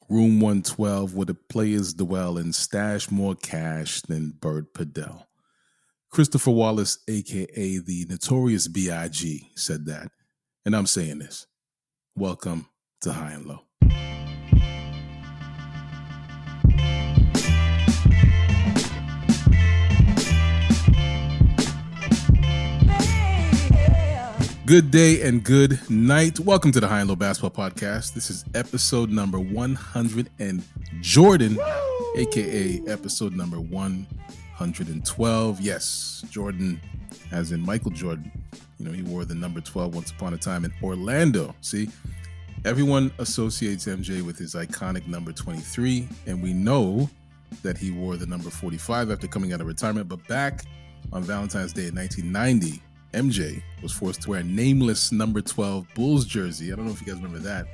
Room 112, where the players dwell and stash more cash than Bird Padell. Christopher Wallace, a.k.a. the Notorious B.I.G., said that. And I'm saying this. Welcome to High and Low. Good day and good night. Welcome to the High and Low Basketball Podcast. This is episode number 100 and Jordan, a.k.a. episode number 112. Yes, Jordan, as in Michael Jordan. You know, he wore the number 12 once upon a time in Orlando. See, everyone associates MJ with his iconic number 23, and we know that he wore the number 45 after coming out of retirement. But back on Valentine's Day in 1990, MJ was forced to wear a nameless number 12 Bulls jersey. I don't know if you guys remember that.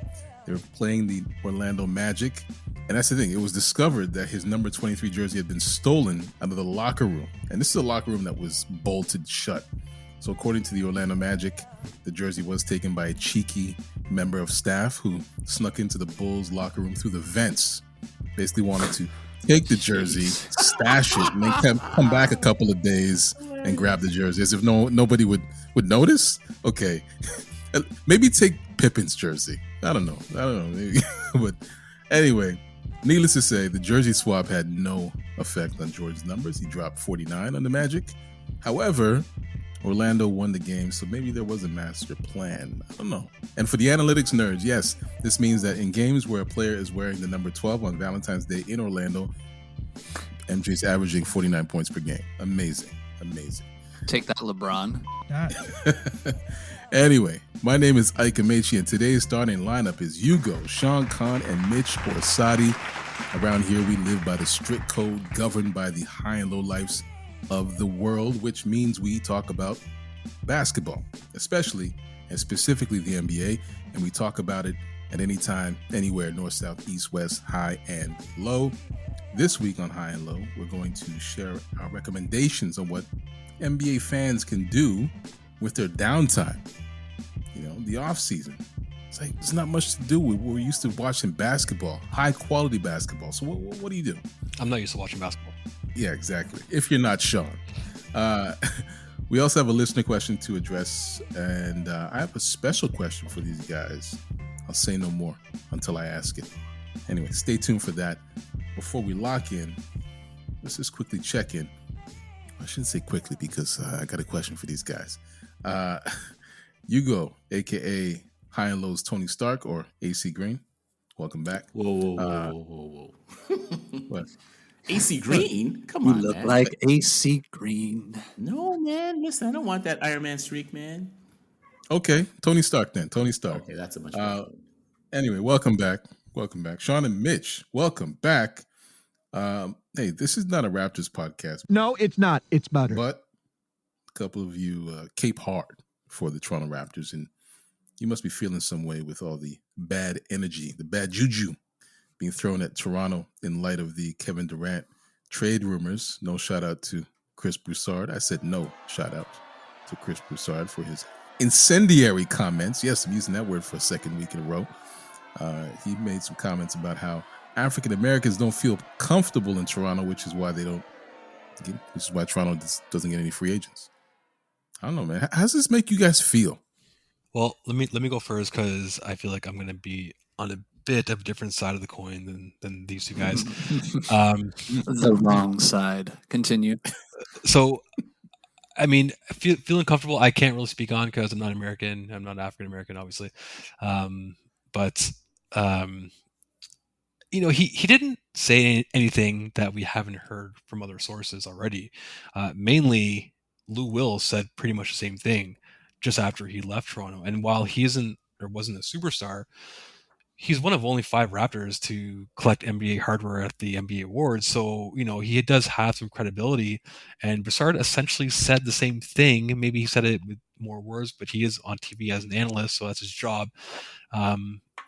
They were playing the Orlando Magic. And that's the thing. It was discovered that his number 23 jersey had been stolen out of the locker room. And this is a locker room that was bolted shut. So according to the Orlando Magic, the jersey was taken by a cheeky member of staff who snuck into the Bulls locker room through the vents. Basically wanted to take the jersey, stash it, and then come back a couple of days and grab the jersey as if nobody would notice. Okay, maybe take Pippen's jersey. I don't know. Maybe. But anyway, needless to say, the jersey swap had no effect on Jordan's numbers. He dropped 49 on the Magic. However, Orlando won the game, so maybe there was a master plan. I don't know. And for the analytics nerds, yes, this means that in games where a player is wearing the number 12 on Valentine's Day in Orlando, MJ's averaging 49 points per game. Amazing. Take that, LeBron. Anyway, my name is Ike Amaechi, and today's starting lineup is Hugo, Sean Khan, and Mitch Orsatti. Around here, we live by the strict code governed by the high and low lives of the world, which means we talk about basketball, especially and specifically the NBA, and we talk about it at any time, anywhere, north, south, east, west, high and low. This week on High and Low, we're going to share our recommendations on what NBA fans can do with their downtime. You know, the off season. It's like there's not much to do. We're used to watching basketball, high quality basketball. So what do you do? I'm not used to watching basketball. Yeah, exactly. If you're not Sean. We also have a listener question to address, and I have a special question for these guys. I'll say no more until I ask it. Anyway, stay tuned for that. Before we lock in, let's just quickly check in. I shouldn't say quickly because I got a question for these guys. Hugo, a.k.a. High and Low's Tony Stark, or AC Green. Welcome back. Whoa. What? AC Green? Come on, You look man. like AC Green. No, man. Listen, I don't want that Iron Man streak, man. Okay, Tony Stark then. Tony Stark. Okay, that's a much better. Anyway, welcome back. Sean and Mitch, welcome back. Hey, this is not a Raptors podcast. No, it's not. It's butter. But a couple of you cape hard for the Toronto Raptors, and you must be feeling some way with all the bad energy, the bad juju being thrown at Toronto in light of the Kevin Durant trade rumors. No shout out to Chris Broussard. I said no shout out to Chris Broussard for his incendiary comments. Yes, I'm using that word for a second week in a row. He made some comments about how African Americans don't feel comfortable in Toronto, which is why Toronto doesn't get any free agents. I don't know, man. How does this make you guys feel? Well, let me go first because I feel like I'm going to be on a bit of a different side of the coin than these two guys. The wrong side. Continue. So, I mean, feeling comfortable, I can't really speak on because I'm not American. I'm not African American, obviously. But you know, he didn't say anything that we haven't heard from other sources already. Mainly, Lou Will said pretty much the same thing just after he left Toronto. And while he wasn't a superstar, he's one of only 5 Raptors to collect NBA hardware at the NBA Awards. So, you know, he does have some credibility. And Broussard essentially said the same thing. Maybe he said it with more words, but he is on TV as an analyst, so that's his job.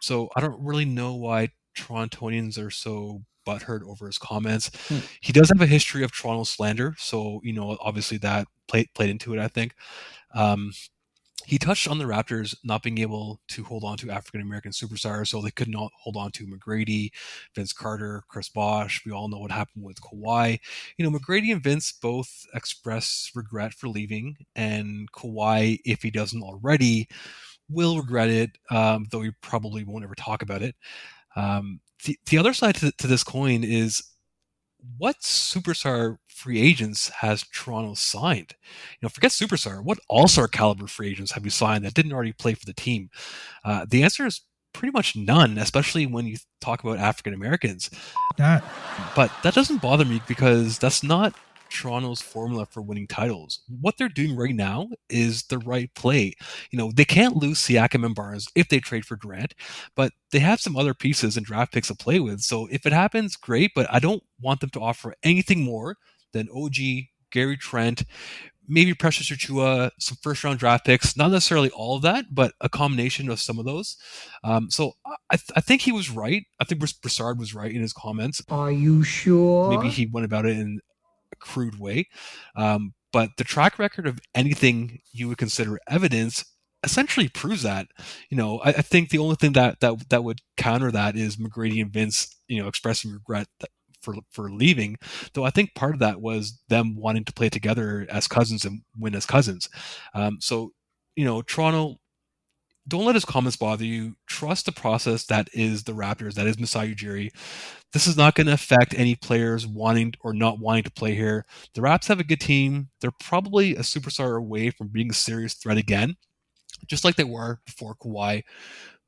So I don't really know why Torontonians are so butthurt over his comments. He does have a history of Toronto slander, so, you know, obviously that played into it, I think. He touched on the Raptors not being able to hold on to African-American superstars, so they could not hold on to McGrady, Vince Carter, Chris Bosh. We all know what happened with Kawhi. McGrady and Vince both express regret for leaving, and Kawhi, if he doesn't already, will regret it, though he probably won't ever talk about it. The other side to this coin is, what superstar free agents has Toronto signed? Forget superstar. What all-star caliber free agents have you signed that didn't already play for the team? The answer is pretty much none, especially when you talk about African Americans. But that doesn't bother me because that's not Toronto's formula for winning titles. What they're doing right now is the right play. They can't lose Siakam and Barnes if they trade for Durant, but they have some other pieces and draft picks to play with. So if it happens, great, but I don't want them to offer anything more than OG, Gary Trent, maybe Precious Achiuwa, some first-round draft picks. Not necessarily all of that, but a combination of some of those. So I think he was right. I think Broussard was right in his comments. Are you sure? Maybe he went about it in a crude way. But the track record of anything you would consider evidence essentially proves that. I think the only thing that would counter that is McGrady and Vince, expressing regret for leaving, though I think part of that was them wanting to play together as cousins and win as cousins. So Toronto, don't let his comments bother you. Trust the process that is the Raptors, that is Masai Ujiri. This is not going to affect any players wanting or not wanting to play here. The Raps have a good team. They're probably a superstar away from being a serious threat again, just like they were before Kawhi.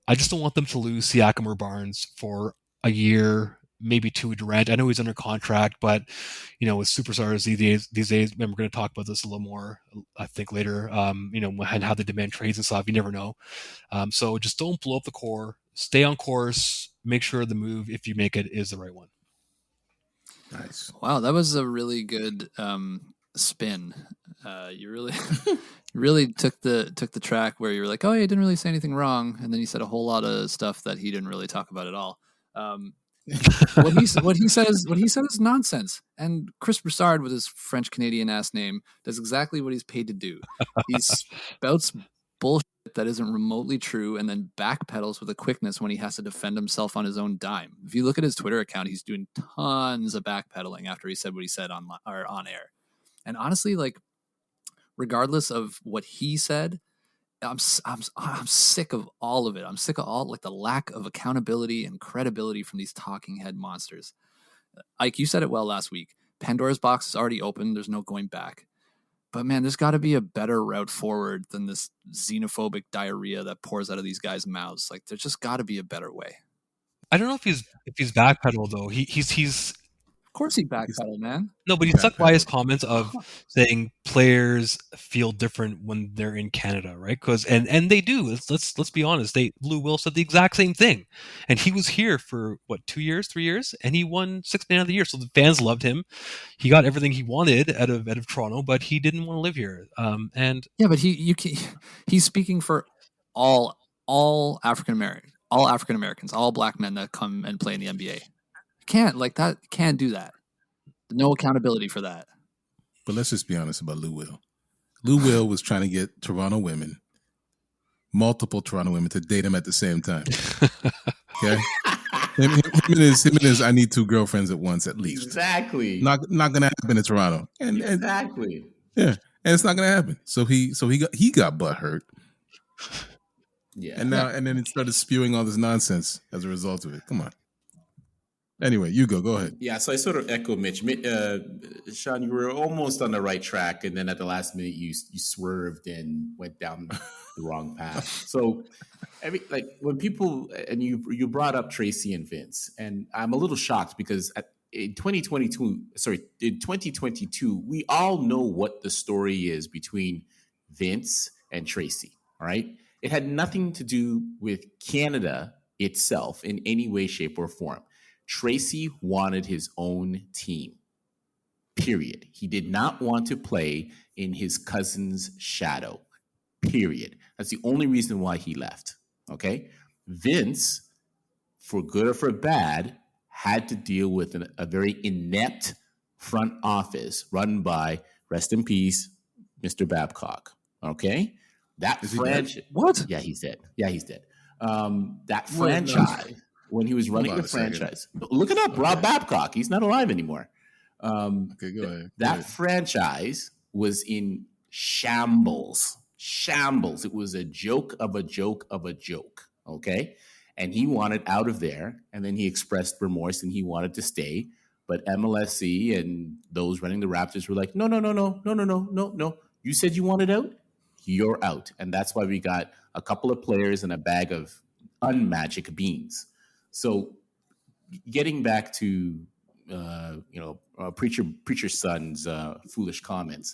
I just don't want them to lose Siakam or Barnes for a year, maybe two with Durant. I know he's under contract, but with superstars these days, and we're going to talk about this a little more, I think, later. And how they demand trades and stuff. You never know. So just don't blow up the core. Stay on course. Make sure the move, if you make it, is the right one. Nice. Wow, that was a really good spin. You really really took the track where you were like, oh, yeah, I didn't really say anything wrong, and then you said a whole lot of stuff that he didn't really talk about at all. What he said is nonsense. And Chris Broussard, with his French Canadian ass name, does exactly what he's paid to do. He spouts bullshit that isn't remotely true, and then backpedals with a quickness when he has to defend himself on his own dime. If you look at his Twitter account, he's doing tons of backpedaling after he said what he said on air. And honestly, like, regardless of what he said, I'm sick of all of it. I'm sick of all, like, the lack of accountability and credibility from these talking head monsters. Ike, you said it well last week. Pandora's box is already open. There's no going back. But man, there's got to be a better route forward than this xenophobic diarrhea that pours out of these guys' mouths. Like, there's just got to be a better way. I don't know if he's backpedaled though. He's Of course he backpedaled, man. No, but he stuck by his comments of saying players feel different when they're in Canada, right? Because and they do. Let's be honest. Lou Will said the exact same thing, and he was here for what, 2 years, 3 years, and he won 6th Man of the Year. So the fans loved him. He got everything he wanted out of Toronto, but he didn't want to live here. And yeah, but he's speaking for all African Americans, all black men that come and play in the NBA. Can't do that. No accountability for that. But let's just be honest about Lou Will. Lou Will was trying to get Toronto women, multiple Toronto women, to date him at the same time. Okay? him and his I need 2 girlfriends at once, at least. Exactly. Not gonna happen in Toronto. Exactly. Yeah. And it's not gonna happen. So he got butt hurt. Yeah. And then it started spewing all this nonsense as a result of it. Come on. Anyway, you go ahead. Yeah, so I sort of echo Mitch. Sean, you were almost on the right track, and then at the last minute, you swerved and went down the wrong path. So, when people, and you brought up Tracy and Vince, and I'm a little shocked because in 2022, we all know what the story is between Vince and Tracy. All right, it had nothing to do with Canada itself in any way, shape, or form. Tracy wanted his own team, period. He did not want to play in his cousin's shadow, period. That's the only reason why he left, okay? Vince, for good or for bad, had to deal with a very inept front office run by, rest in peace, Mr. Babcock, okay? That franchise. What? Yeah, he's dead. Yeah, he's dead. That Wait, no. franchise, when he was running Hold on the a second. franchise, look it up. Rob Babcock. He's not alive anymore. Okay, go ahead. Go That ahead. franchise was in shambles. Shambles. It was a joke of a joke of a joke. Okay. And he wanted out of there. And then he expressed remorse and he wanted to stay. But MLSC and those running the Raptors were like, no. You said you wanted out? You're out. And that's why we got a couple of players and a bag of unmagic beans. So getting back to preacher's son's foolish comments.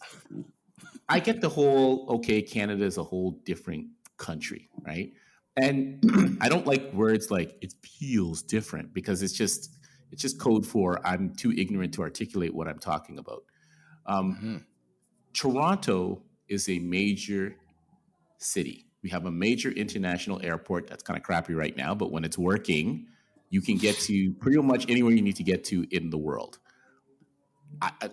I get the whole, okay, Canada is a whole different country, right? And I don't like words like it feels different because it's just code for I'm too ignorant to articulate what I'm talking about. Toronto is a major city. We have a major international airport that's kind of crappy right now, but when it's working, you can get to pretty much anywhere you need to get to in the world.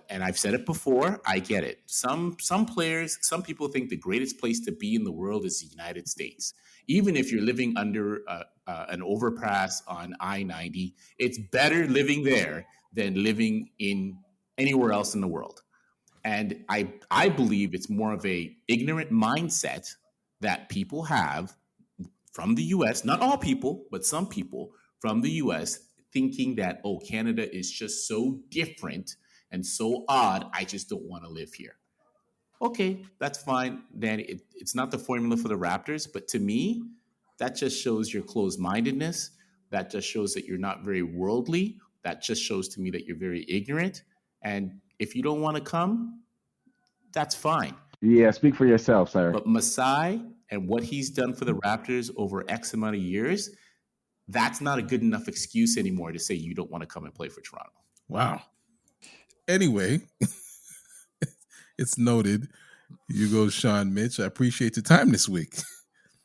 And I've said it before, I get it. Some players, some people think the greatest place to be in the world is the United States. Even if you're living under an overpass on I-90, it's better living there than living in anywhere else in the world. And I believe it's more of a ignorant mindset that people have from the U.S., not all people, but some people from the U.S. thinking that, oh, Canada is just so different and so odd, I just don't want to live here. Okay, that's fine. Then it's not the formula for the Raptors, but to me, that just shows your closed-mindedness. That just shows that you're not very worldly. That just shows to me that you're very ignorant. And if you don't want to come, that's fine. Yeah, speak for yourself, sir. But Masai and what he's done for the Raptors over X amount of years, that's not a good enough excuse anymore to say you don't want to come and play for Toronto. Wow. Anyway, it's noted. You go, Sean, Mitch. I appreciate your time this week.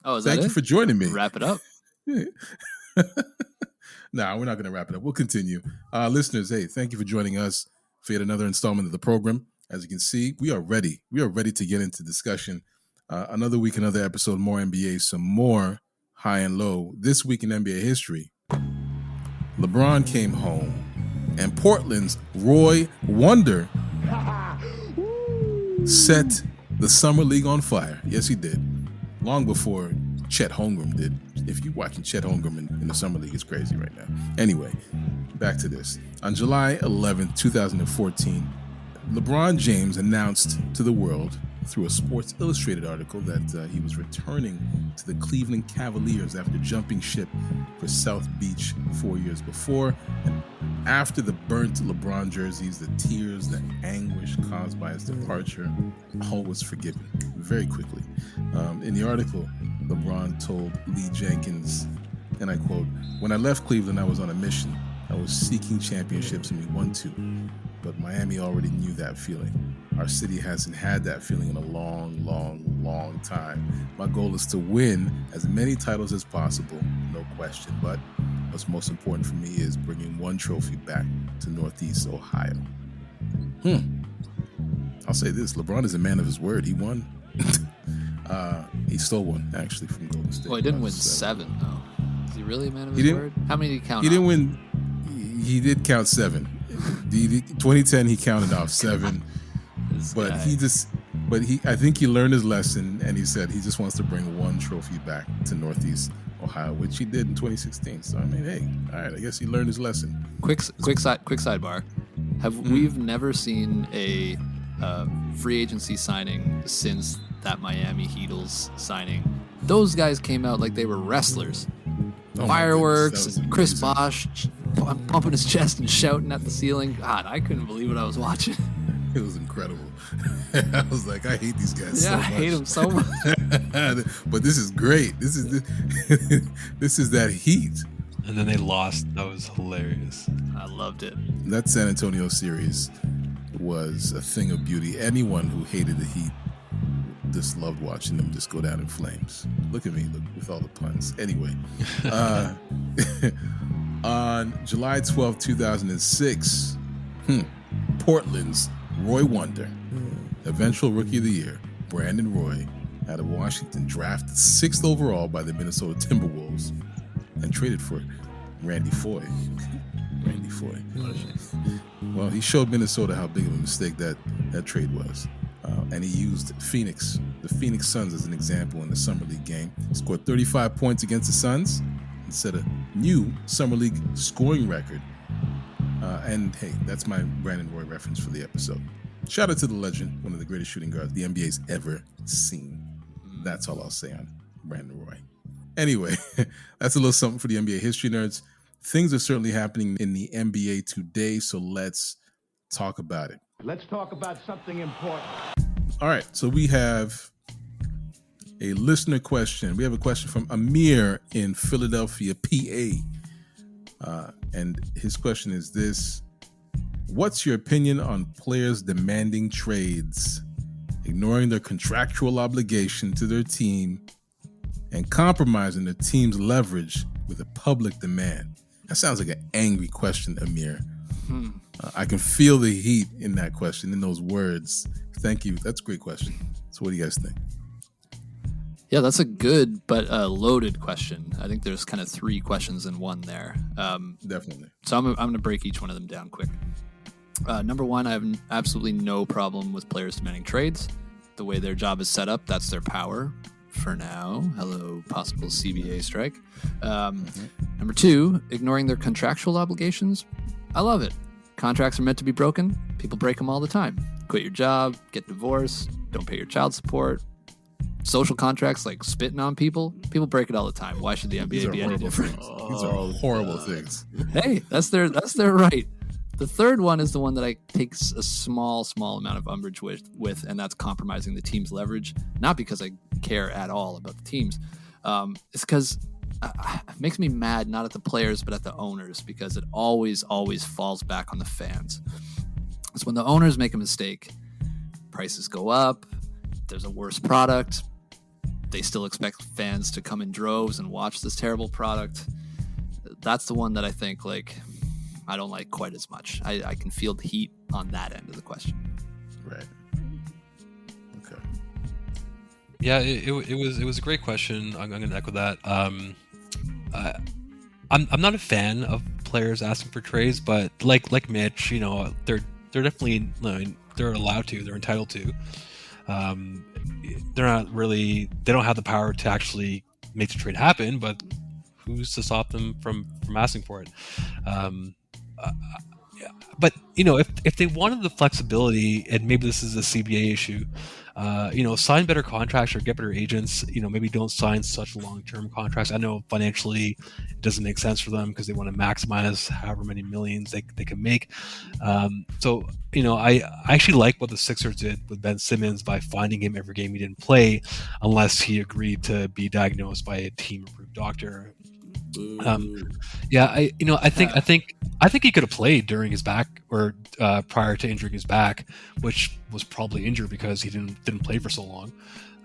Oh, is Thank that you it? for joining me. Wrap it up. Nah, we're not going to wrap it up. We'll continue. Listeners, hey, thank you for joining us for yet another installment of the program. As you can see, we are ready. We are ready to get into discussion. Another week, another episode, more NBA, some more high and low. This week in NBA history, LeBron came home, and Portland's Roy Wonder set the Summer League on fire. Yes, he did. Long before Chet Holmgren did. If you're watching Chet Holmgren in the Summer League, it's crazy right now. Anyway, back to this. On July 11th, 2014, LeBron James announced to the world through a Sports Illustrated article that he was returning to the Cleveland Cavaliers after jumping ship for South Beach 4 years before. And after the burnt LeBron jerseys, the tears, the anguish caused by his departure, all was forgiven very quickly. In the article, LeBron told Lee Jenkins, and I quote, "When I left Cleveland, I was on a mission. I was seeking championships and we won two. But Miami already knew that feeling. Our city hasn't had that feeling in a long time. My goal is to win as many titles as possible, no question. But what's most important for me is bringing one trophy back to Northeast Ohio." I'll say this, LeBron is a man of his word. He won. He stole one, actually, from Golden State. Well, he didn't win seven, though. Is he really a man of his word? How many did he count He didn't off? win. He did count seven. 2010, he counted off seven. But guy. I think he learned his lesson, and he said he just wants to bring one trophy back to Northeast Ohio, which he did in 2016. So I mean, hey, all right, I guess he learned his lesson. Quick sidebar. We've never seen a free agency signing since that Miami Heatles signing. Those guys came out like they were wrestlers. Oh, Fireworks, Chris amazing. Bosh pumping his chest and shouting at the ceiling. God, I couldn't believe what I was watching. It was incredible. I was like, I hate these guys so Yeah, much. I hate them so much. But this is great. This is that heat. And then they lost. That was hilarious. I loved it. That San Antonio series was a thing of beauty. Anyone who hated the Heat just loved watching them just go down in flames. Look at me, look with all the puns. Anyway, on July 12, 2006, Portland's Roy Wonder, eventual Rookie of the Year, Brandon Roy, out of Washington, drafted 6th overall by the Minnesota Timberwolves, and traded for Randy Foye. Randy Foye. Well, he showed Minnesota how big of a mistake that trade was. And he used the Phoenix Suns as an example in the Summer League game. He scored 35 points against the Suns and set a new Summer League scoring record. And hey, that's my Brandon Roy reference for the episode. Shout out to the legend, one of the greatest shooting guards the NBA's ever seen. That's all I'll say on Brandon Roy. Anyway, that's a little something for the NBA history nerds. Things are certainly happening in the NBA today, so let's talk about it. Let's talk about something important. All right, so we have a listener question. We have a question from Amir in Philadelphia, PA. And his question is this: what's your opinion on players demanding trades, ignoring their contractual obligation to their team, and compromising their team's leverage with a public demand? That sounds like an angry question, Amir. I can feel the heat in that question, in those words. Thank you. That's a great question. So what do you guys think? Yeah, that's a good but loaded question. I think there's kind of 3 questions in one there. Definitely. So I'm going to break each one of them down quick. Number one, I have absolutely no problem with players demanding trades. The way their job is set up, that's their power for now. Hello, possible CBA strike. Number 2, ignoring their contractual obligations. I love it. Contracts are meant to be broken. People break them all the time. Quit your job, get divorced, don't pay your child support. Social contracts like spitting on people break it all the time. Why should the NBA be any different? These are horrible things. Hey, that's their right. The third one is the one that I take a small amount of umbrage with, and that's compromising the team's leverage. Not because I care at all about the teams. It's because it makes me mad, not at the players, but at the owners, because it always falls back on the fans. It's when the owners make a mistake, prices go up, there's a worse product, they still expect fans to come in droves and watch this terrible product. That's the one that I think, I don't like quite as much. I can feel the heat on that end of the question. Right. Okay. Yeah, it was a great question. I'm going to echo that. I'm not a fan of players asking for trades, but like Mitch, they're definitely, they're allowed to, they're entitled to. They don't have the power to actually make the trade happen, but who's to stop them from asking for it? But if they wanted the flexibility, and maybe this is a CBA issue, sign better contracts or get better agents. Maybe don't sign such long-term contracts. I know financially it doesn't make sense for them because they want to maximize however many millions they can make. I actually like what the Sixers did with Ben Simmons by finding him every game he didn't play, unless he agreed to be diagnosed by a team-approved doctor. I think he could have played during his back or prior to injuring his back, which was probably injured because he didn't play for so long.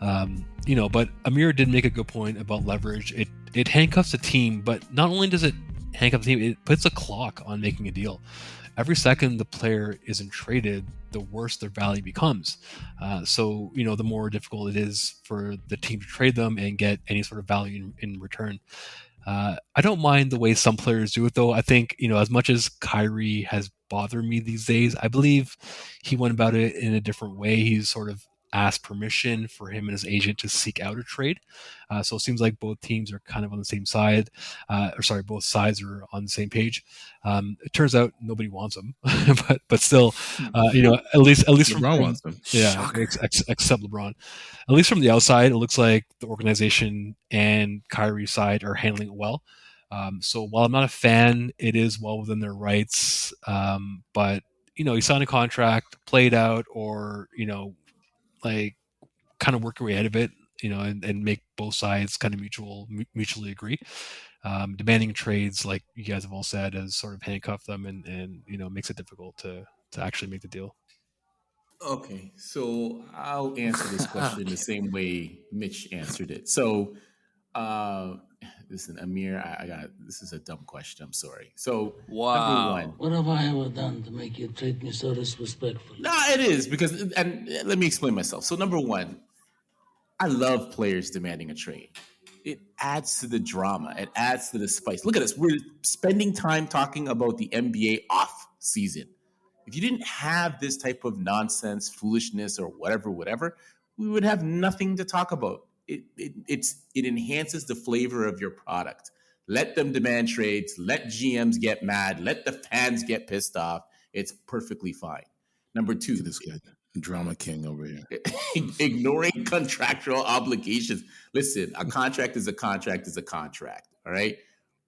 But Amir did make a good point about leverage. It handcuffs the team, but not only does it handcuff the team, it puts a clock on making a deal. Every second the player isn't traded, the worse their value becomes. The more difficult it is for the team to trade them and get any sort of value in return. I don't mind the way some players do it, though. I think, as much as Kyrie has bothered me these days, I believe he went about it in a different way. He's sort of asked permission for him and his agent to seek out a trade. So it seems like both teams are kind of on the same side. Both sides are on the same page. It turns out nobody wants him, but still, at least LeBron wants him. Yeah, except LeBron. At least from the outside, it looks like the organization and Kyrie's side are handling it well. So while I'm not a fan, it is well within their rights. But you sign a contract, play it out, or kind of work your way out of it, and make both sides kind of mutually agree. Demanding trades, like you guys have all said, has sort of handcuffed them and makes it difficult to actually make the deal. Okay, so I'll answer this question the same way Mitch answered it. So, listen, Amir, this is a dumb question. I'm sorry. So, wow. Number 1. What have I ever done to make you treat me so disrespectfully? No, it is because, and let me explain myself. So, number 1, I love players demanding a trade. It adds to the drama. It adds to the spice. Look at us. We're spending time talking about the NBA off season. If you didn't have this type of nonsense, foolishness, or whatever, we would have nothing to talk about. It enhances the flavor of your product. Let them demand trades. Let GMs get mad. Let the fans get pissed off. It's perfectly fine. Number two, this guy, drama king over here. Ignoring contractual obligations. Listen, a contract is a contract is a contract. All right.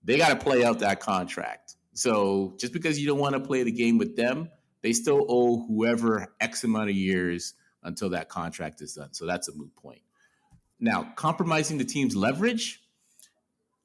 They got to play out that contract. So just because you don't want to play the game with them, they still owe whoever X amount of years until that contract is done. So that's a moot point. Now, compromising the team's leverage.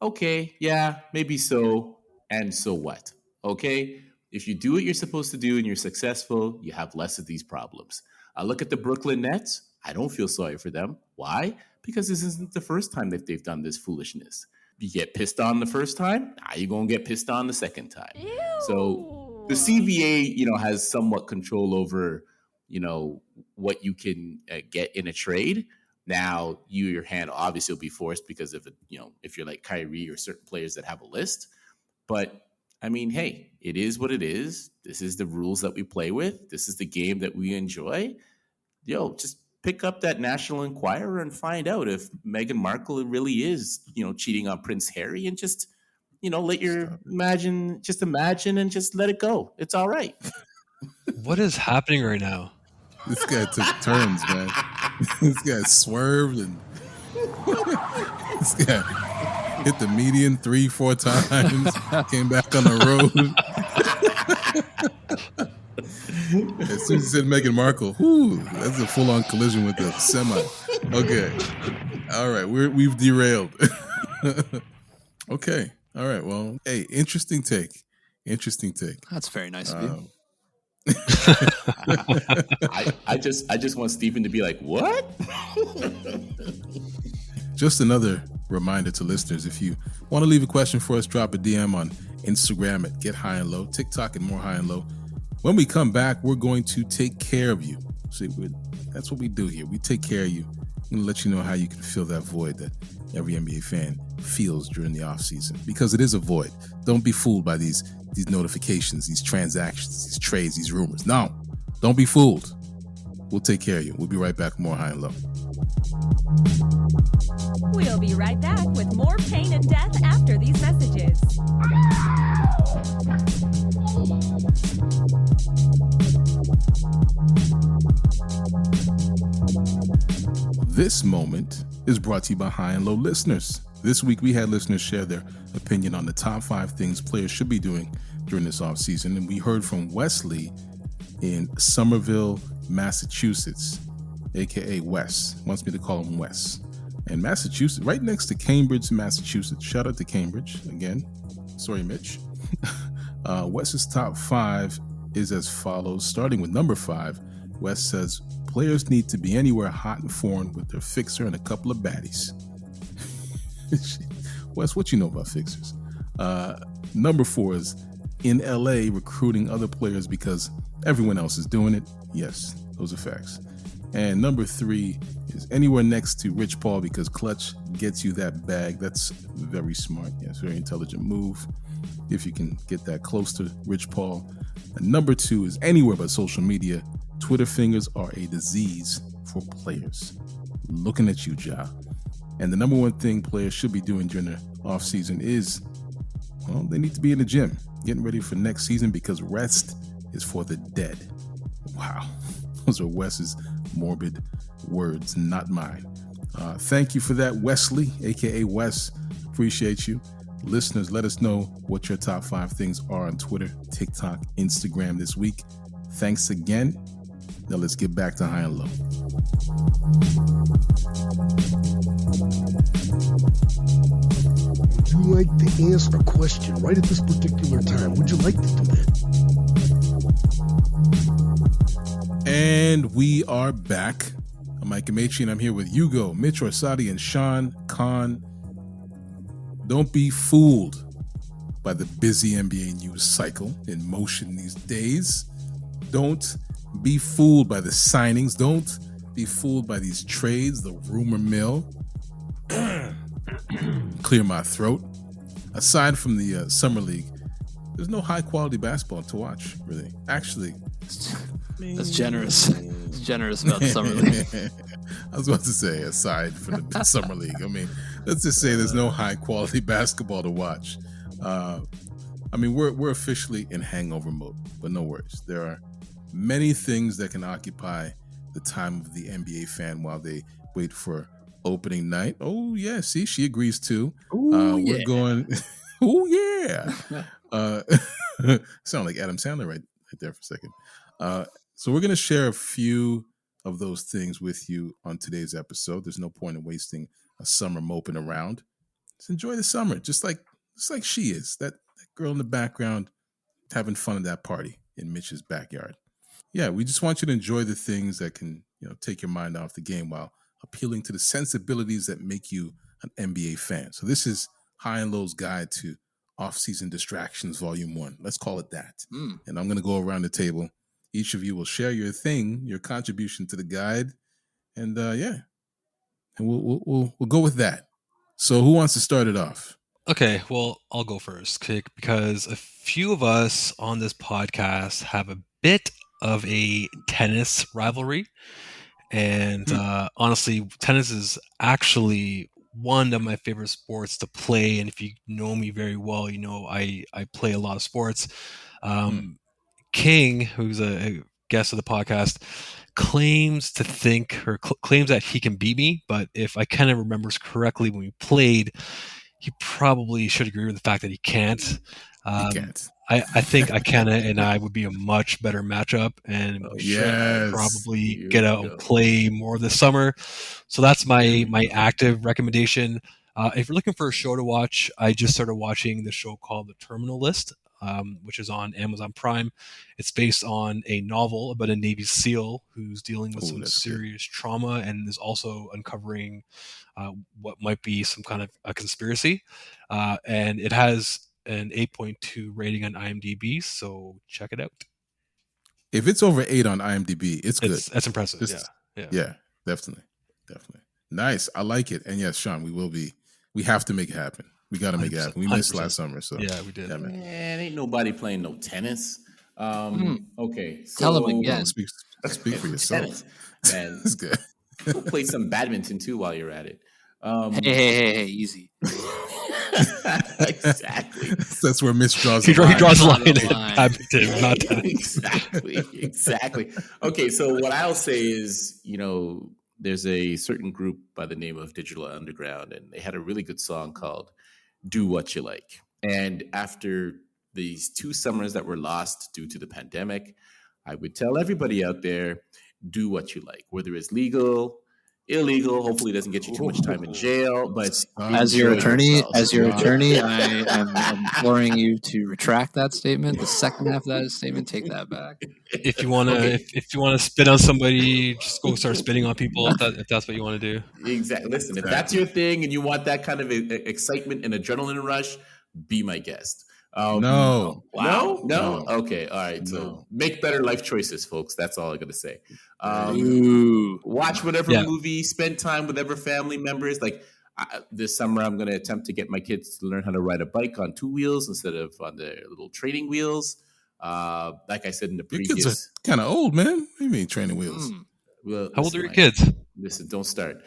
Okay. Yeah, maybe so. And so what? Okay. If you do what you're supposed to do and you're successful, you have less of these problems. I look at the Brooklyn Nets. I don't feel sorry for them. Why? Because this isn't the first time that they've done this foolishness. You get pissed on the first time, now you're going to get pissed on the second time. Ew. So the CBA, has somewhat control over, what you can get in a trade. Now, your hand obviously will be forced because of, if you're like Kyrie or certain players that have a list. But I mean, hey, it is what it is. This is the rules that we play with. This is the game that we enjoy. Just pick up that National Enquirer and find out if Meghan Markle really is, cheating on Prince Harry, and just, let your imagine and just let it go. It's all right. What is happening right now? This guy took turns, man. This guy swerved and this guy hit the median 3-4 times, came back on the road. As soon as he said Meghan Markle, that's a full-on collision with the semi. Okay. All right, we've derailed. Okay. All right, well, hey, interesting take. That's very nice of you. I just want Stephen to be like, what? Just another reminder to listeners, if you want to leave a question for us, drop a DM on Instagram at Get High and Low, TikTok at More High and Low. When we come back, we're going to take care of you. See, that's what we do here. We take care of you. I'm going to let you know how you can fill that void that every NBA fan feels during the offseason, because it is a void. Don't be fooled by these notifications, these transactions, these trades, these rumors. No, don't be fooled. We'll take care of you. We'll be right back. More High and Low. We'll be right back with more pain and death after these messages. This moment is brought to you by High and Low listeners. This week, we had listeners share their opinion on the top 5 things players should be doing during this offseason. And we heard from Wesley in Somerville, Massachusetts, a.k.a. Wes. Wants me to call him Wes. And Massachusetts, right next to Cambridge, Massachusetts. Shout out to Cambridge again. Sorry, Mitch. Wes's top 5 is as follows. Starting with number 5, Wes says, players need to be anywhere hot and foreign with their fixer and a couple of baddies. Wes, what you know about fixers? Number 4 is in LA recruiting other players because everyone else is doing it. Yes, those are facts. And number 3 is anywhere next to Rich Paul because Clutch gets you that bag. That's very smart. Yes, very intelligent move if you can get that close to Rich Paul. And number 2 is anywhere but social media. Twitter fingers are a disease for players. Looking at you, Ja. And the number 1 thing players should be doing during the offseason is, well, they need to be in the gym, getting ready for next season because rest is for the dead. Wow. Those are Wes's morbid words, not mine. Thank you for that, Wesley, a.k.a. Wes. Appreciate you. Listeners, let us know what your top 5 things are on Twitter, TikTok, Instagram this week. Thanks again. Now let's get back to High and Low. Would you like to answer a question right at this particular time? Would you like to do that? And we are back. I'm Ike Amaechi, and I'm here with Hugo, Mitch, Orsatti, and Sean Khan. Don't be fooled by the busy NBA news cycle in motion these days. Don't be fooled by the signings. Don't be fooled by these trades, the rumor mill. Clear my throat. Aside from the Summer League, there's no high quality basketball to watch, really. Actually, that's generous. It's generous about the Summer League. I was about to say, aside from the Summer League, I mean, let's just say there's no high quality basketball to watch. I mean, we're officially in hangover mode, but no worries. There are many things that can occupy the time of the NBA fan while they wait for opening night. Oh yeah, see, she agrees too. We're going. Oh yeah. Sound like Adam Sandler right there for a second. So we're going to share a few of those things with you on today's episode. There's no point in wasting a summer moping around. Just enjoy the summer, just like she is. That girl in the background having fun at that party in Mitch's backyard. Yeah, we just want you to enjoy the things that can, take your mind off the game while appealing to the sensibilities that make you an NBA fan. So this is High and Low's Guide to Off-Season Distractions, Volume 1. Let's call it that. And I'm going to go around the table. Each of you will share your thing, your contribution to the guide. And and we'll go with that. So who wants to start it off? Okay, well, I'll go first because a few of us on this podcast have a bit of a tennis rivalry. And honestly, tennis is actually one of my favorite sports to play. And if you know me very well, I play a lot of sports. King, who's a guest of the podcast, claims that he can beat me. But if I kind of remembers correctly, when we played, he probably should agree with the fact that he can't. He can't. I think Akena and I would be a much better matchup, and we should probably get out and play more this summer. So that's my active recommendation. If you're looking for a show to watch, I just started watching the show called The Terminal List, which is on Amazon Prime. It's based on a novel about a Navy SEAL who's dealing with some serious trauma and is also uncovering what might be some kind of a conspiracy. And it has an 8.2 rating on IMDb, so check it out. If it's over 8 on IMDb, it's good. That's impressive. Yeah, definitely. Nice. I like it. And yes, Sean, we have to make it happen. We got to make it happen. We missed last summer, so yeah, we did. Yeah, man. Ain't nobody playing no tennis. Okay, so tell them again. Speak for yourself. Tennis, man. That's good. Go play some badminton too while you're at it. Hey, easy. Exactly. That's where Mitch draws the line. He draws the line in badminton, not tennis. Exactly. Okay, so what I'll say is, there's a certain group by the name of Digital Underground, and they had a really good song called Do What You Like. And after these 2 summers that were lost due to the pandemic, I would tell everybody out there, do what you like, whether it's legal, illegal, hopefully it doesn't get you too much time in jail, but as your attorney, I am imploring you to retract that statement. The second half of that statement, take that back. If you want to, if you want to spit on somebody, just go start spitting on people. If that's what you want to do. Exactly. Listen, if that's your thing and you want that kind of excitement and adrenaline rush, be my guest. No. Wow. No. Okay. All right. No. So make better life choices, folks. That's all I'm gonna say. Watch whatever movie. Spend time with whatever family members. Like this summer, I'm gonna attempt to get my kids to learn how to ride a bike on 2 wheels instead of on the little training wheels. Like I said in the previous, your kids are kind of old, man. What do you mean training wheels? Well, how old are your kids? Listen, don't start.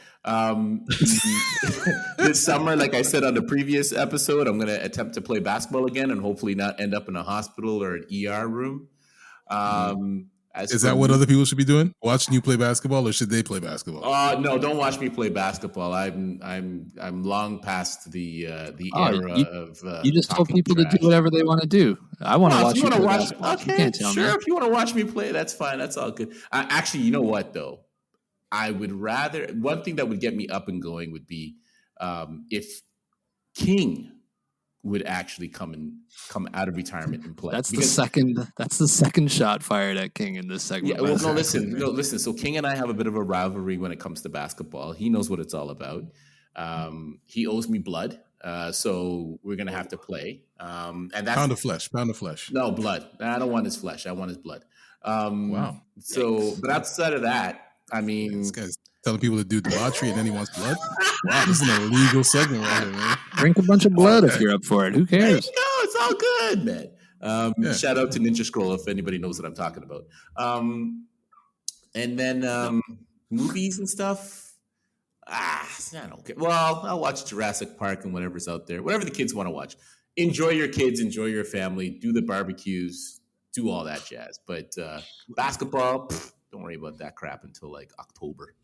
This summer, like I said on the previous episode, I'm going to attempt to play basketball again and hopefully not end up in a hospital or an ER room. Is that what other people should be doing? Watching you play basketball, or should they play basketball? No, don't watch me play basketball. I'm long past the era of. You just told people to do whatever they want to do. I want to watch you play basketball. Okay, you can't tell me. If you want to watch me play, that's fine. That's all good. Actually, you know what though? I would rather. One thing that would get me up and going would be if King would actually come out of retirement and play. That's the second shot fired at King in this segment. Yeah, well, no, listen. So King and I have a bit of a rivalry when it comes to basketball. He knows what it's all about. He owes me blood, so we're gonna have to play. And that's pound of flesh. No blood. I don't want his flesh. I want his blood. Wow. So, but outside of that, I mean, This guy's telling people to do debauchery and then he wants blood. Wow, this is an illegal segment right here, man. Drink a bunch of blood if you're up for it. Who there you cares? go. It's all good, man. Yeah. Shout out to Ninja Scroll if anybody knows what I'm talking about. And then movies and stuff. I don't care. Well, I'll watch Jurassic Park and whatever's out there. Whatever the kids want to watch. Enjoy your kids. Enjoy your family. Do the barbecues. Do all that jazz. But basketball, don't worry about that crap until like October.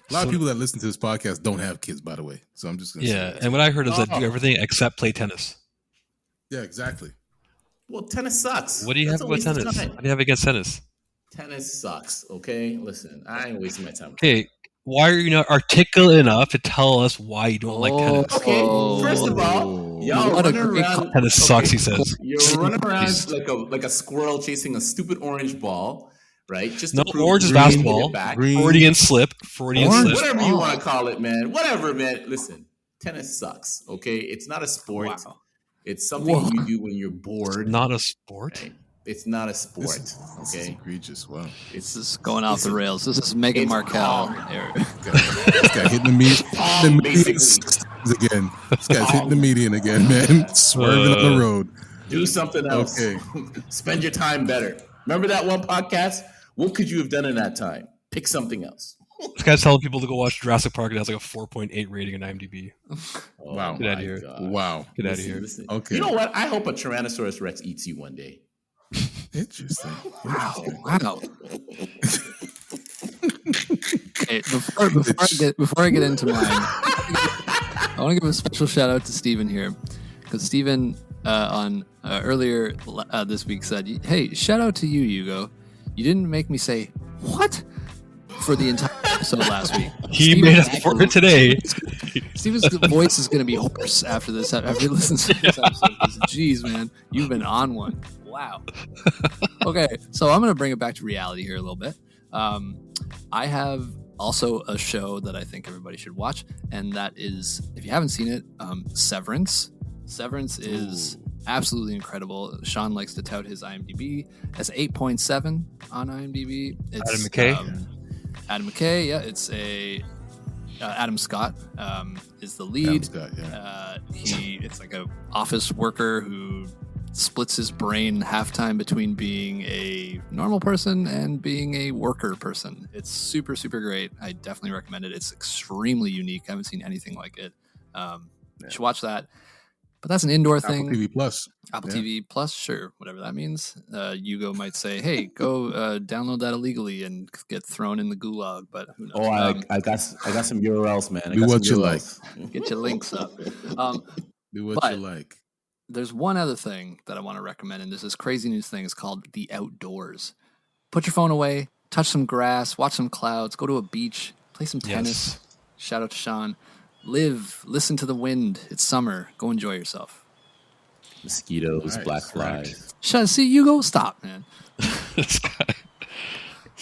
A lot of people that listen to this podcast don't have kids, by the way. So I'm just going to say that. And what I heard is that do everything except play tennis. Yeah, exactly. Well, tennis sucks. What do you have about tennis? What do you have against tennis? Tennis sucks, okay? Listen, I ain't wasting my time. Okay, why are you not articulate enough to tell us why you don't like tennis? Okay, first of all, y'all What a running great around. Tennis sucks, he says. You're running around like a squirrel chasing a stupid orange ball, right? Just No, to prove orange is green, basketball. get it back. Freudian slip. Freudian slip. Whatever you want to call it, man. Whatever, man. Listen, tennis sucks, okay? It's not a sport. Wow. It's something you do when you're bored. Not a sport. Right? It's not a sport, This is okay? egregious. Wow. This is going off the rails. This is Meghan It's Markle. all- This guy hitting the median again. This guy's hitting the median again, man. Swerving up the road. Do something else. Okay. Spend your time better. Remember that one podcast? What could you have done in that time? Pick something else. This guy's telling people to go watch Jurassic Park. It has like a 4.8 rating on IMDb. Wow. Get out of here. God. Wow. Get out of here. Listen. Okay. You know what? I hope a Tyrannosaurus Rex eats you one day. Interesting. Wow. Hey, before I get into mine, I want to give a special shout out to Steven here, because Steven on earlier this week said, "Hey, shout out to you, Hugo. You didn't make me say what for the entire episode last week." He made up for it today. Steven's voice is going to be hoarse after this. After he listens to this episode, jeez, man, you've been on one. Wow. Okay, so I'm going to bring it back to reality here a little bit. I have also a show that I think everybody should watch, and that is, if you haven't seen it, Severance. Severance is absolutely incredible. Sean likes to tout his IMDb as 8.7 on IMDb. It's, Adam McKay. Adam McKay, yeah. It's Adam Scott is the lead. Adam Scott, yeah. It's like a office worker who splits his brain halftime between being a normal person and being a worker person. It's super, super great. I definitely recommend it. It's extremely unique. I haven't seen anything like it. You should watch that. But that's an indoor thing. Apple TV Plus. Apple TV Plus, sure, whatever that means. Hugo might say, "Hey, go download that illegally and get thrown in the gulag." But who knows? Oh, I got some URLs, man. Do what you like. Get your links up. Do what you like. There's one other thing that I want to recommend, and there's this crazy new thing. It's called The Outdoors. Put your phone away, touch some grass, watch some clouds, go to a beach, play some tennis. Yes. Shout out to Sean. Listen to the wind. It's summer. Go enjoy yourself. Mosquitoes, Nice. black flies. See, Hugo, stop, man. This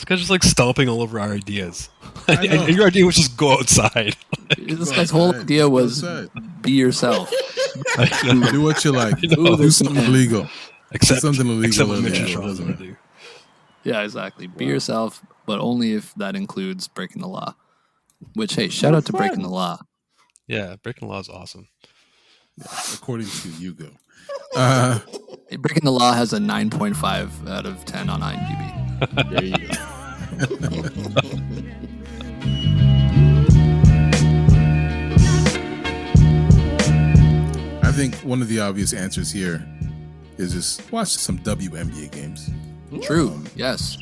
guy's just like stomping all over our ideas. I know. And your idea was just go outside. This guy's whole outside. idea Go was outside. be yourself. Do what you like. know. Do something illegal. Except Something illegal except what in Mitch there, and Sean doesn't want it? to do. Yeah, exactly. Be yourself, but only if that includes breaking the law. Which, hey, shout out to breaking the law. Yeah, breaking the law is awesome. According to Hugo. Breaking the Law has a 9.5 out of 10 on IMDb. There you go. I think one of the obvious answers here is just watch some WNBA games. True. Yes.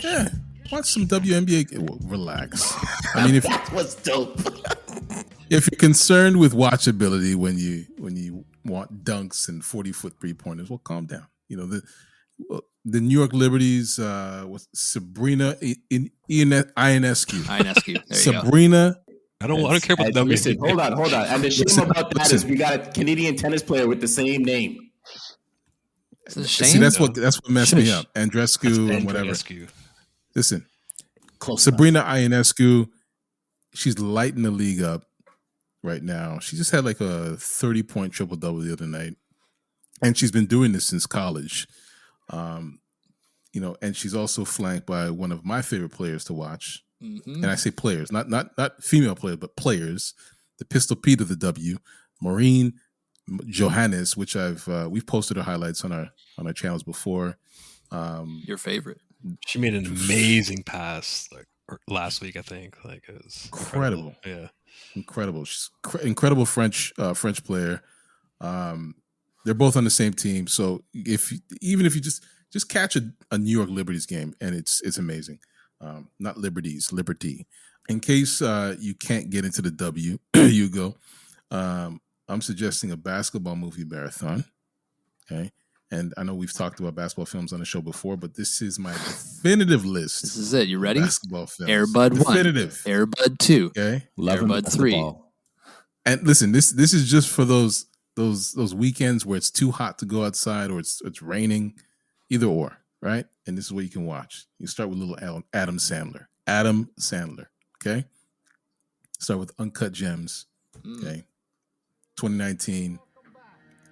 Yeah, watch some WNBA. Well, relax. I mean, if That was dope. if you're concerned with watchability when you want dunks and 40-foot 3-pointers, well, calm down. You know the New York Liberties was Sabrina Ionescu. Ionescu. There you go. Sabrina. I don't care about the And WNBA. listen, hold on. And the shame Listen, about that is we got a Canadian tennis player with the same name. It's a See, shame. that's what messed me Shush. up. Andrescu and whatever. Rescue. Listen, Close Sabrina Ionescu, she's lighting the league up right now. She just had like a 30-point triple-double the other night. And she's been doing this since college. and she's also flanked by one of my favorite players to watch. Mm-hmm. And I say players, not female players, but players. The Pistol Pete of the W, Maureen Johannes, which we've posted her highlights on our channels before. Your favorite. She made an amazing pass last week, I think. It was incredible. Yeah, incredible. She's incredible French player. They're both on the same team, so even if you just catch a New York Liberties game, and it's amazing. Not Liberties, Liberty. In case you can't get into the W, Hugo, I'm suggesting a basketball movie marathon. Okay. And I know we've talked about basketball films on the show before, but this is my definitive list. This is it. You ready? Basketball films. Air Bud definitive. 1. Air Bud 2. Okay. Love Air Bud 3. And listen, this is just for those weekends where it's too hot to go outside or it's raining, either or, right? And this is what you can watch. You start with little Adam Sandler. Adam Sandler. Okay. Start with Uncut Gems. Okay. 2019.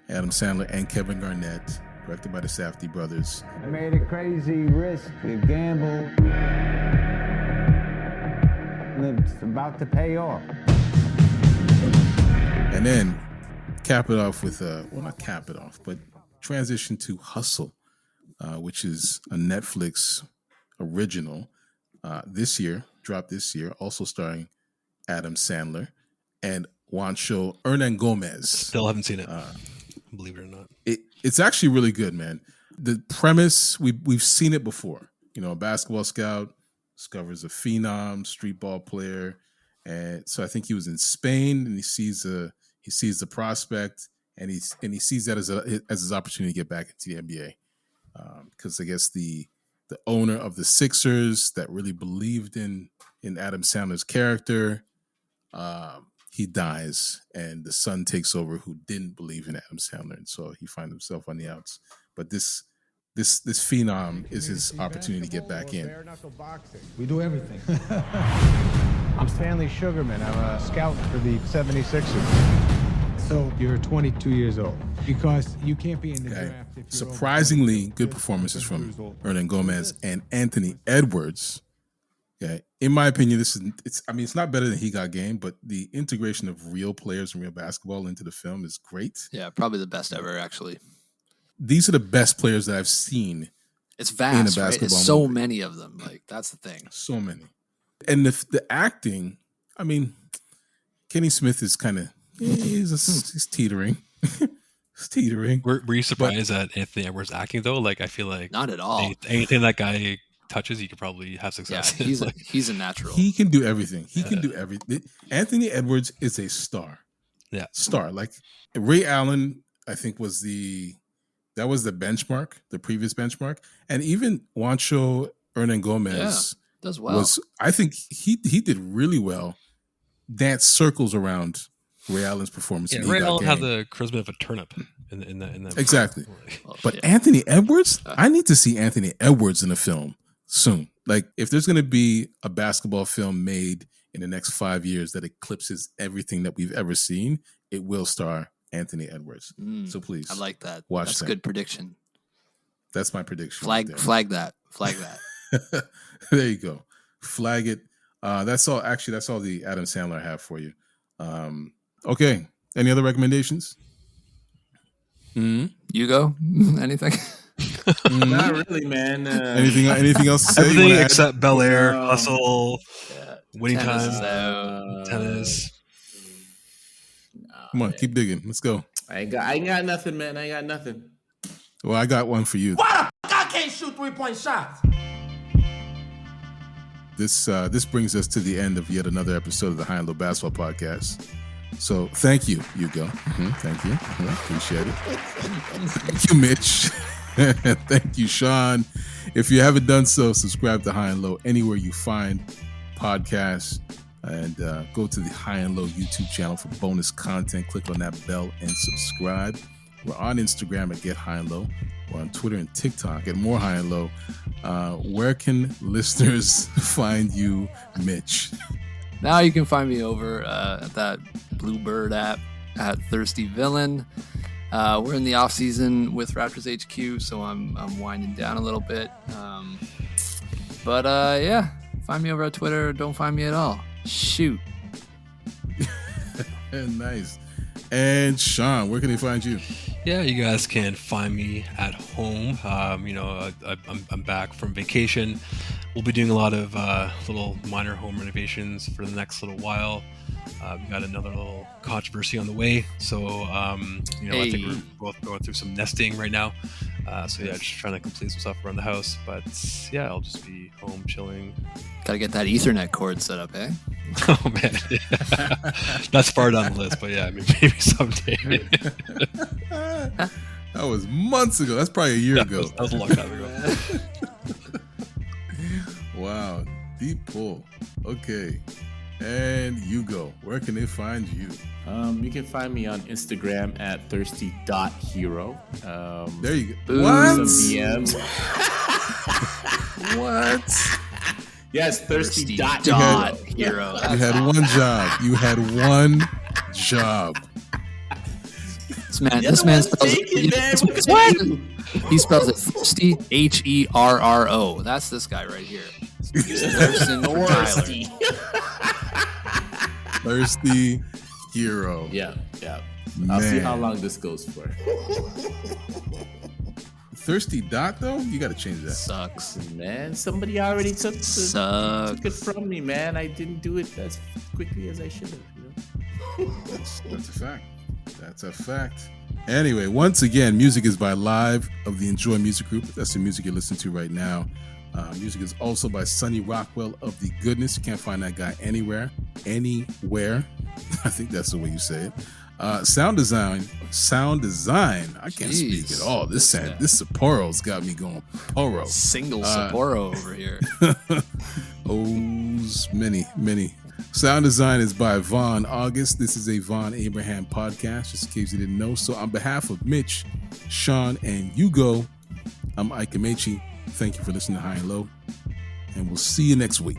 Adam Sandler and Kevin Garnett, directed by the Safdie brothers. I made a crazy risk, a gamble. And it's about to pay off. And then cap it off with not cap it off, but transition to Hustle, which is a Netflix original dropped this year, also starring Adam Sandler and Juancho Hernan Gomez. Still haven't seen it. Believe it or not, it's actually really good, man. The premise, we've seen it before. A basketball scout discovers a phenom street ball player, and so I think he was in Spain, and he sees the prospect, and he sees that as his opportunity to get back into the NBA, because I guess the owner of the Sixers that really believed in Adam Sandler's character, he dies, and the son takes over who didn't believe in Adam Sandler, and so he finds himself on the outs. But this phenom is his opportunity to get back in. We do everything. I'm Stanley Sugarman. I'm a scout for the 76ers. So you're 22 years old because you can't be in the draft. If you're surprisingly good performances from Hernan Gomez and Anthony Edwards. Okay, in my opinion, it's not better than He Got Game, but the integration of real players and real basketball into the film is great. Yeah, probably the best ever, actually. These are the best players that I've seen. It's vast, in a basketball right? It's movie. so many of them. That's the thing. So many. And the acting, Kenny Smith is kind of, he's teetering. He's teetering. Were you surprised at Anthony Edwards acting, though? I feel like not at all. Anything that guy touches, he could probably have success. Yeah, he's a natural. He can do everything. He can do everything. Anthony Edwards is a star. Yeah. Star. Ray Allen, I think was the benchmark, the previous benchmark. And even Juancho Hernan Gomez does well. I think he did really well. Dance circles around Ray Allen's performance. Yeah, Ray Allen had the charisma of a turnip in that. Exactly. But Anthony Edwards, I need to see Anthony Edwards in a film soon. If there's going to be a basketball film made in the next 5 years that eclipses everything that we've ever seen, it will star Anthony Edwards. So please, I like that. Watch That's that. a good prediction. That's my prediction. Flag that. There you go. Flag it. That's all. Actually, that's all the Adam Sandler I have for you. Okay. Any other recommendations? You go. Anything? Not really, man. Anything else to say? Everything except Bel Air, Hustle, Winning Tennis Time, Tennis. Come on, keep digging. Let's go. I ain't got nothing, man. I ain't got nothing. Well, I got one for you. Why the fuck I can't shoot 3-point shots? This brings us to the end of yet another episode of the High and Low Basketball Podcast. So thank you, Hugo. Thank you. Appreciate it. Thank you, Mitch. Thank you, Sean. If you haven't done so, subscribe to High and Low anywhere you find podcasts, and go to the High and Low YouTube channel for bonus content. Click on that bell and subscribe. We're on Instagram at Get High and Low. We're on Twitter and TikTok at More High and Low. Where can listeners find you, Mitch? Now you can find me over at that Bluebird app at Thirsty Villain. We're in the off season with Raptors HQ, so I'm winding down a little bit. But yeah, find me over at Twitter. Or don't find me at all. Shoot. Nice. And Sean, where can they find you? Yeah, you guys can find me at home. I'm back from vacation. We'll be doing a lot of little minor home renovations for the next little while. We've got another little controversy on the way. So, I think we're both going through some nesting right now. So, yeah, just trying to complete some stuff around the house. But, yeah, I'll just be home chilling. Gotta get that Ethernet cord set up, eh? Oh, man. That's far down the list. But, yeah, maybe someday. That was months ago. That's probably a year ago. That was a long time ago. Wow. Deep pull. Okay. And Hugo, where can they find you? You can find me on Instagram at thirsty.hero. There you go. Boom. What? Some DMs. What? Yes, thirsty.hero. You had one job. You had one job. This man spells it. What? He spells it thirsty, Herro. That's this guy right here. Thirsty. Thirsty hero. Yeah. I'll see how long this goes for. Thirsty Doc, though? You got to change that. Sucks. Man, somebody already took it from me, man. I didn't do it as quickly as I should have. That's a fact. That's a fact. Anyway, once again, music is by Live of the Enjoy Music Group. That's the music you're listening to right now. Music is also by Sonny Rockwell of The Goodness. You can't find that guy anywhere. I think that's the way you say it. Sound design. I can't speak at all. This Sapporo's got me going. Poro. Single Sapporo over here. Many. Sound design is by Vonn+Abrahamm. This is a Vonn+Abrahamm podcast, just in case you didn't know. So on behalf of Mitch, Sean, and Hugo, I'm Ike Amaechi. Thank you for listening to High and Low, and we'll see you next week.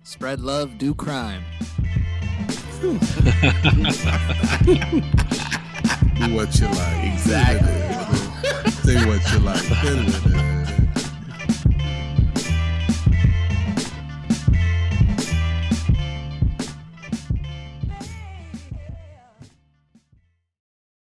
Spread love, do crime. Do what you like. Exactly. Say what you like.